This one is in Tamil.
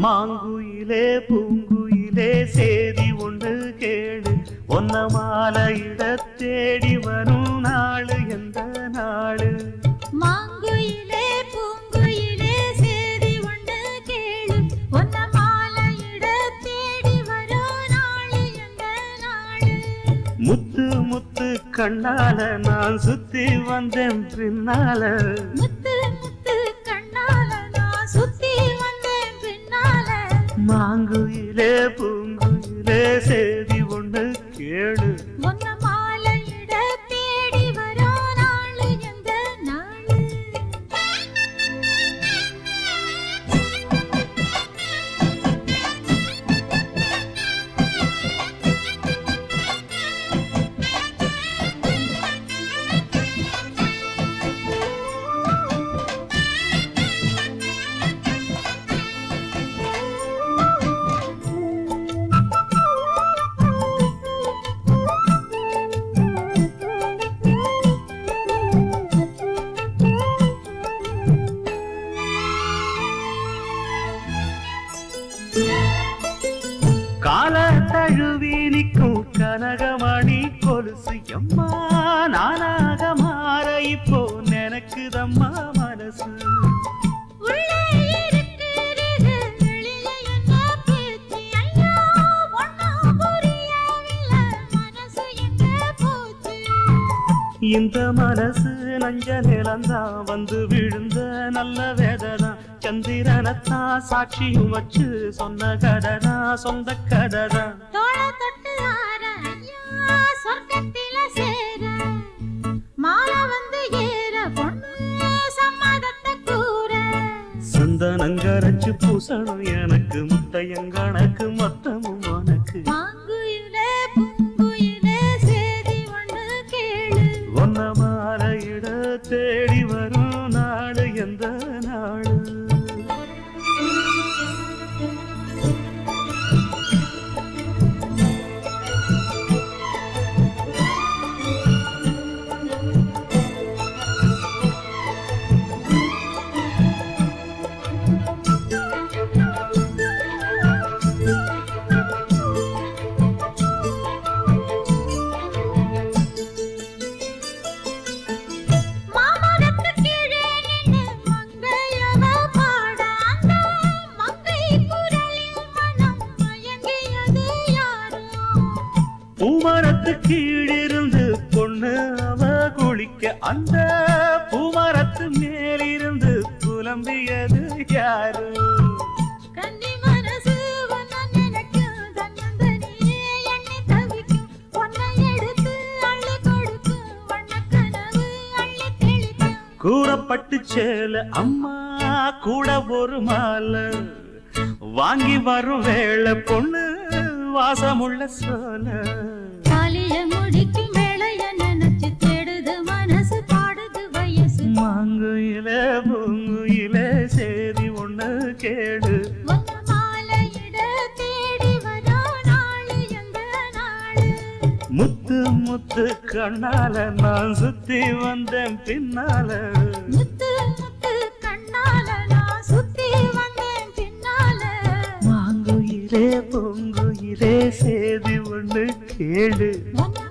மாங்குயிலே பூங்குயிலே சேதி ஒன்று கேடு ஒன்ன மாலையிட தேடி வரும் நாளு எந்த நாளு மாங்குயிலே பூங்குயிலே சேதி ஒன்று கேளு ஒன்ன மாலையிட தேடி வரும் நாளு எந்த நாளு முத்து முத்து கண்ணால நான் சுத்தி வந்தேன் பின்னால முத்து முத்து கண்ணால நான் சுத்தி வந்தேன் பின்னால மாங்குயிலே பூங்குயிலே சேதி ஒன்று கேளு ஒன்ன மாலையிட தேடி வரும் நாளு எந்த நாளு கால தழுவி நிற்கும் கனகமணி கொலுசு எம்மா நானாக மாற இப்போ நினைக்குதம்மா மனசு உள்ளே இருக்கிறது வெளியே என்ன பேச்சு ஐயோ ஒண்ணும் புரியவில்லை மனசு எங்க போச்சு இந்த மனசு நஞ்ச நிலந்தான் வந்து விழுந்த நல்ல வேததான் சந்திரனத்தான் சாட்சியும் வச்சு சொன்ன கதைதான் சொந்த கதைதான் தோள தொட்டு ஆற ஐயா சொர்க்கத்தில சேர மாலை வந்து ஏற பொண்ணு சம்மதத்தை கூற சந்தனங்கரைச்சு பூசணும் எனக்கு முத்தையங்கணக்கு மொத்தமும் உனக்கு மாங்குயிலே பூங்குயிலே சேதி ஒன்று கேளு ஒன்ன மாலையிட தேடி வரும் நாடு எந்த நாடு மாமரத்து கீழே நின்னு மங்கையவ பாட அந்த மங்கை குரலில் மனம் மயங்கியது யாரோ பூமரத்து கீழிருந்து பொண்ணு அவ குளிக்க அந்த பூமரத்து மேலிருந்து புலம்பியது யாரு கன்னி மனசு உன்னை நினைக்கும் தன்னந்தனியே எண்ணி தவிக்கும் உன்னை எடுத்து அள்ளி கொடுக்கும் வண்ணக்கனவு அள்ளி தெளிக்கும் கூறப்பட்டு சேல அம்மா கூட ஒரு மாலை வாங்கி வரும் வேளை பொண்ணு வாசமுள்ள சோல காலிய முடிக்கும் வேளைய நினைச்சு தேடுது மனசு பாடுது வயசு மாங்குயிலே பூங்குயிலே சேதி ஒண்ணு கேடு ஒன்ன மாலையிட தேடி வரோ நாளு எந்த நாளு முத்து முத்து கண்ணால நான் சுத்தி வந்தேன் பின்னால முத்து முத்து கண்ணால நான் சுத்தி வந்தேன் பின்னால மாங்குயிலே பூங்குயிலே சேதி ஒண்ணு கேடு ஒன்ன